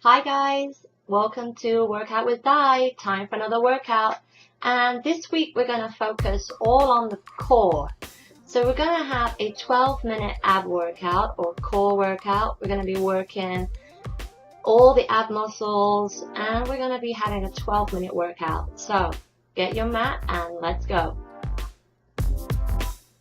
Hi guys, welcome to Workout with Di. Time for another workout. And this week we're going to focus all on the core. So we're going to have a 12-minute ab workout or core workout. We're going to be working all the ab muscles and we're going to be having a 12-minute workout. So get your mat and let's go.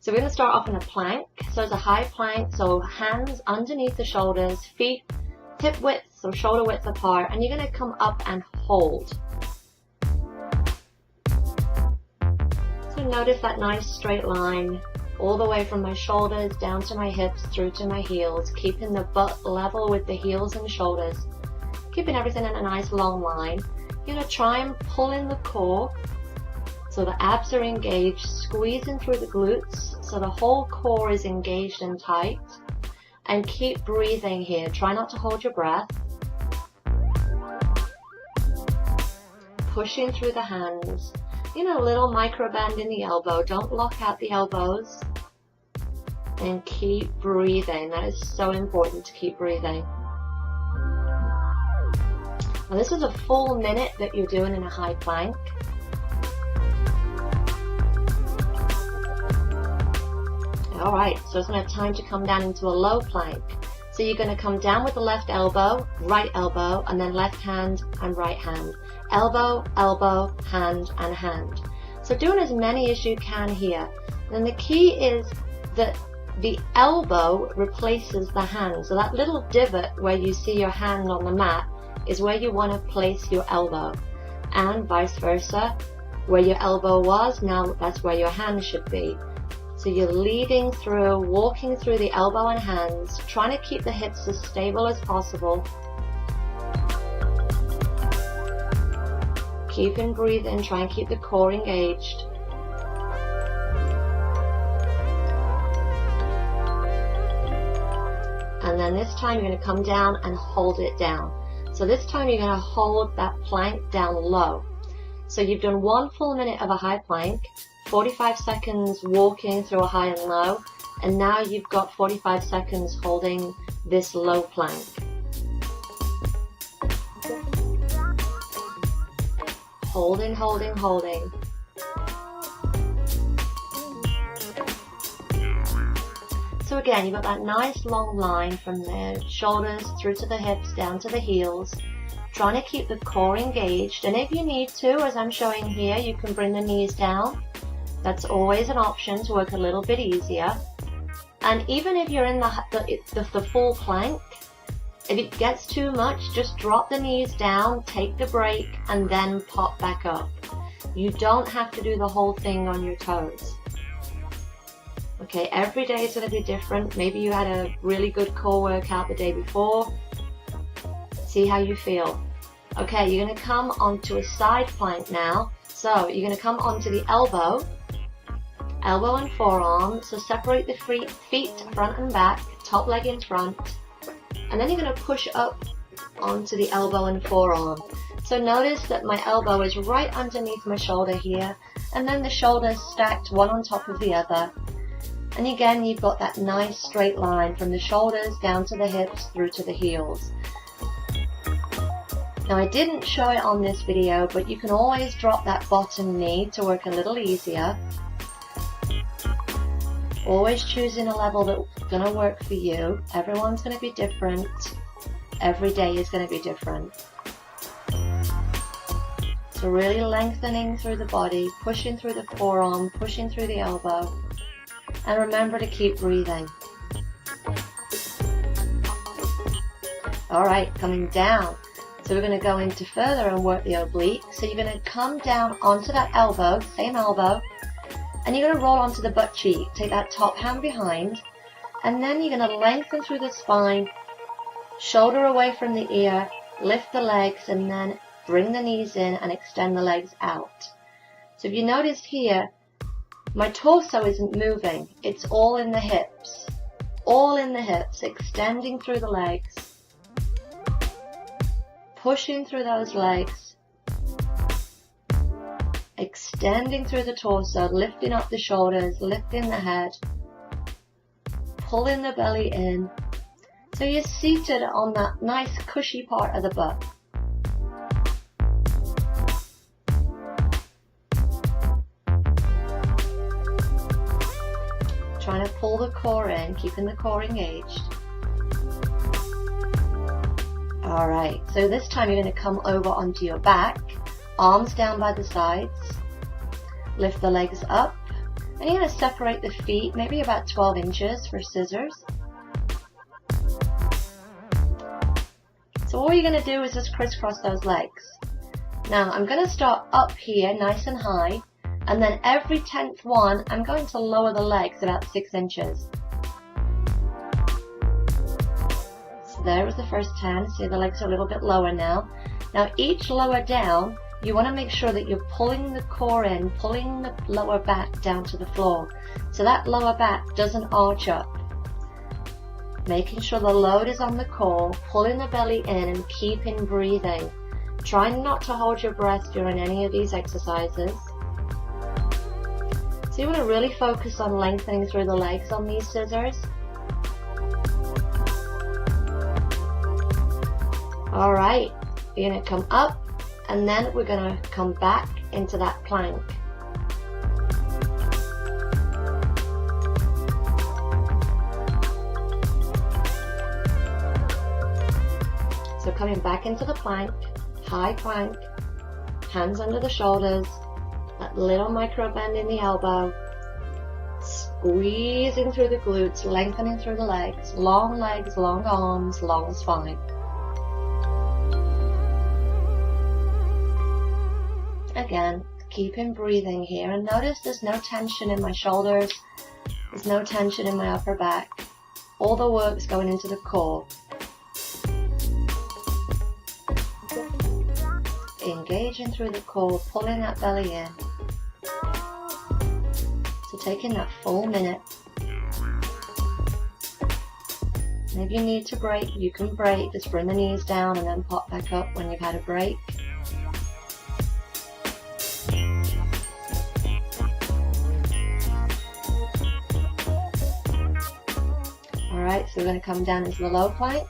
So we're going to start off in a plank. So it's a high plank, so hands underneath the shoulders, feet hip width, so shoulder width apart, and you're going to come up and hold. So notice that nice straight line all the way from my shoulders down to my hips through to my heels, keeping the butt level with the heels and shoulders, keeping everything in a nice long line. You're going to try and pull in the core so the abs are engaged, squeezing through the glutes so the whole core is engaged and tight. And keep breathing here. Try not to hold your breath. Pushing through the hands. You know, a little micro bend in the elbow. Don't lock out the elbows. And keep breathing. That is so important to keep breathing. Now this is a full minute that you're doing in a high plank. Alright, so it's now time to come down into a low plank. So you're going to come down with the left elbow, right elbow, and then left hand and right hand. Elbow, elbow, hand, and hand. So doing as many as you can here. And the key is that the elbow replaces the hand. So that little divot where you see your hand on the mat is where you want to place your elbow. And vice versa, where your elbow was, now that's where your hand should be. So you're leading through, walking through the elbow and hands, trying to keep the hips as stable as possible. Keeping breathing, try and keep the core engaged. And then this time you're going to come down and hold it down. So this time you're going to hold that plank down low. So you've done one full minute of a high plank, 45 seconds walking through a high and low, and now you've got 45 seconds holding this low plank. Holding, holding, holding. So again, you've got that nice long line from the shoulders through to the hips, down to the heels, trying to keep the core engaged. And if you need to, as I'm showing here, you can bring the knees down. That's always an option to work a little bit easier. And even if you're in the full plank, if it gets too much, just drop the knees down, take the break, and then pop back up. You don't have to do the whole thing on your toes. Okay, every day is going to be different. Maybe you had a really good core workout the day before. See how you feel. Okay, you're going to come onto a side plank now. So you're going to come onto the elbow and forearm. So separate the feet front and back, top leg in front. And then you're going to push up onto the elbow and forearm. So notice that my elbow is right underneath my shoulder here. And then the shoulders stacked one on top of the other. And again, you've got that nice straight line from the shoulders down to the hips through to the heels. Now I didn't show it on this video, but you can always drop that bottom knee to work a little easier. Always choosing a level that's going to work for you. Everyone's going to be different. Every day is going to be different. So really lengthening through the body, pushing through the forearm, pushing through the elbow. And remember to keep breathing. Alright, coming down. So we're going to go into further and work the oblique. So you're going to come down onto that elbow, same elbow, and you're going to roll onto the butt cheek. Take that top hand behind, and then you're going to lengthen through the spine, shoulder away from the ear, lift the legs, and then bring the knees in and extend the legs out. So if you notice here, my torso isn't moving. It's all in the hips. All in the hips, extending through the legs. Pushing through those legs, extending through the torso, lifting up the shoulders, lifting the head, pulling the belly in, So you're seated on that nice cushy part of the butt. Trying to pull the core in, keeping the core engaged. Alright, so this time you're going to come over onto your back, arms down by the sides, lift the legs up, and you're going to separate the feet, maybe about 12 inches for scissors. So all you're going to do is just crisscross those legs. Now I'm going to start up here nice and high, and then every 10th one I'm going to lower the legs about 6 inches. So there was the first 10, see the legs are a little bit lower now. Now each lower down, you want to make sure that you're pulling the core in, pulling the lower back down to the floor, so that lower back doesn't arch up. Making sure the load is on the core, pulling the belly in and keeping breathing. Try not to hold your breath during any of these exercises. So you want to really focus on lengthening through the legs on these scissors. Alright, you're going to come up and then we're going to come back into that plank. So coming back into the plank, high plank, hands under the shoulders, that little micro bend in the elbow, squeezing through the glutes, lengthening through the legs, long arms, long spine. Again, keeping breathing here, and notice there's no tension in my shoulders, there's no tension in my upper back. All the work's going into the core. Engaging through the core, pulling that belly in. So taking that full minute. And if you need to break, you can break. Just bring the knees down and then pop back up when you've had a break. Alright, so we're going to come down into the low plank.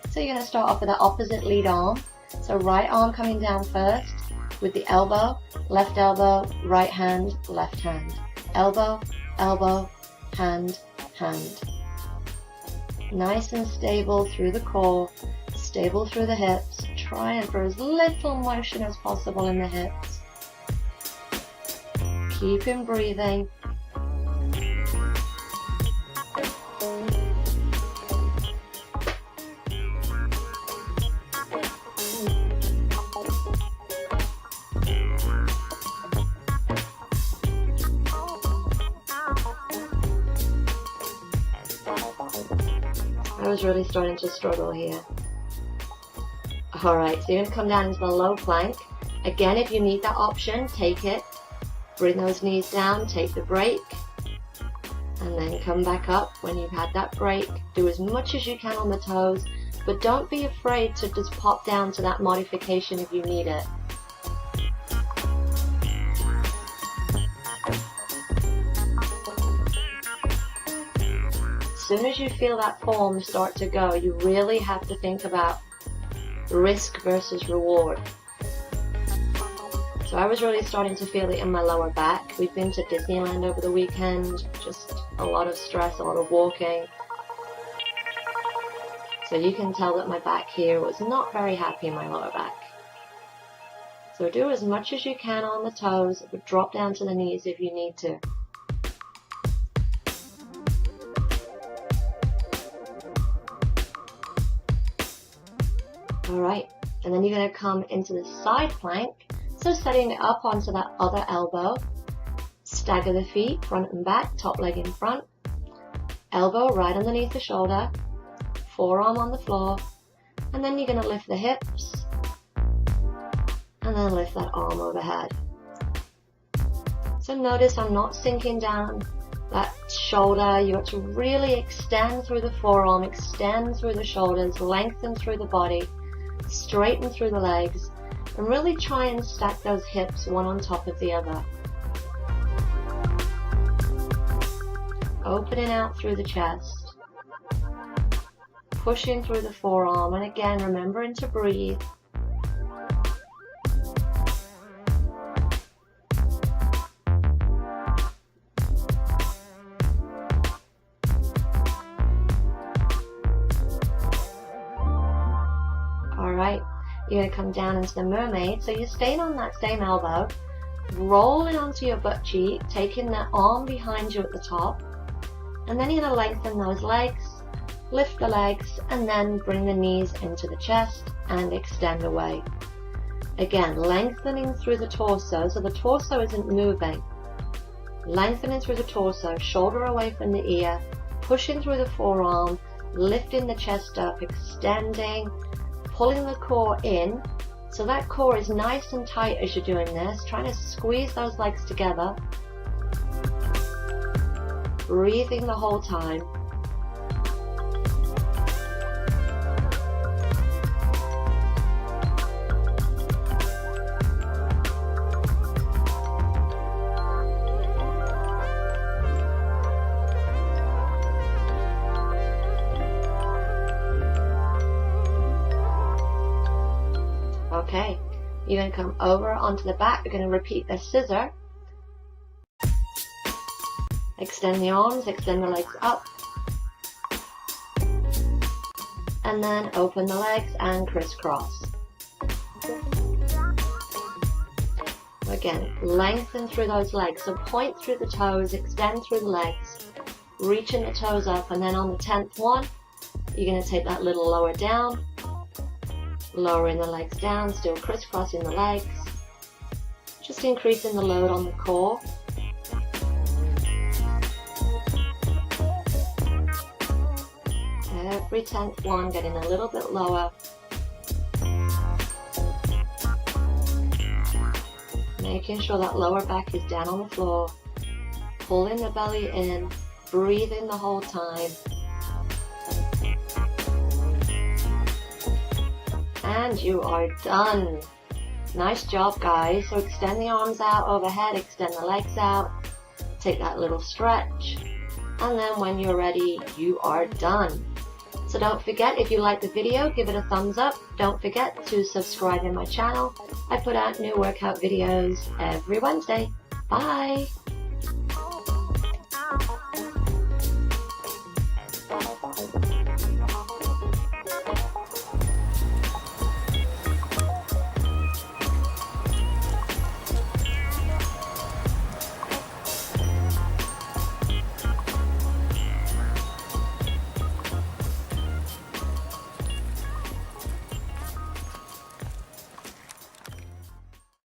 So you're going to start off with that opposite lead arm. So right arm coming down first with the elbow, right hand, left hand. Elbow, elbow, hand, hand. Nice and stable through the core, stable through the hips. Trying for as little motion as possible in the hips. Keeping breathing. I was really starting to struggle here. Alright, so you're going to come down into the low plank. Again, if you need that option, take it. Bring those knees down, take the break. And then come back up when you've had that break. Do as much as you can on the toes, but don't be afraid to just pop down to that modification if you need it. As soon as you feel that form start to go, you really have to think about risk versus reward. So I was really starting to feel it in my lower back. We've been to Disneyland over the weekend, just a lot of stress, a lot of walking. So you can tell that my back here was not very happy in my lower back. So do as much as you can on the toes, but drop down to the knees if you need to. Alright, and then you're going to come into the side plank, so setting it up onto that other elbow, stagger the feet, front and back, top leg in front, elbow right underneath the shoulder, forearm on the floor, and then you're going to lift the hips, and then lift that arm overhead. So notice I'm not sinking down that shoulder. You want to really extend through the forearm, extend through the shoulders, lengthen through the body, straighten through the legs, and really try and stack those hips one on top of the other. Opening out through the chest, pushing through the forearm, and again remembering to breathe. Alright, you're going to come down into the mermaid, so you're staying on that same elbow, rolling onto your butt cheek, taking that arm behind you at the top, and then you're going to lengthen those legs, lift the legs, and then bring the knees into the chest and extend away. Again, lengthening through the torso, so the torso isn't moving. Lengthening through the torso, shoulder away from the ear, pushing through the forearm, lifting the chest up, extending, pulling the core in. So that core is nice and tight as you're doing this, trying to squeeze those legs together. Breathing the whole time. Okay, you're going to come over onto the back. You're going to repeat the scissor. Extend the arms, extend the legs up. And then open the legs and crisscross. Again, lengthen through those legs. So point through the toes, extend through the legs, reaching the toes up, and then on the 10th one, you're going to take that little lower down. Lowering the legs down, still crisscrossing the legs, just increasing the load on the core. Every 10th one getting a little bit lower. Making sure that lower back is down on the floor. Pulling the belly in, breathing the whole time. And you are done. Nice job, guys. So extend the arms out overhead, extend the legs out, take that little stretch, and then when you're ready, you are done. So don't forget, if you like the video, give it a thumbs up. Don't forget to subscribe in my channel. I put out new workout videos every Wednesday. Bye!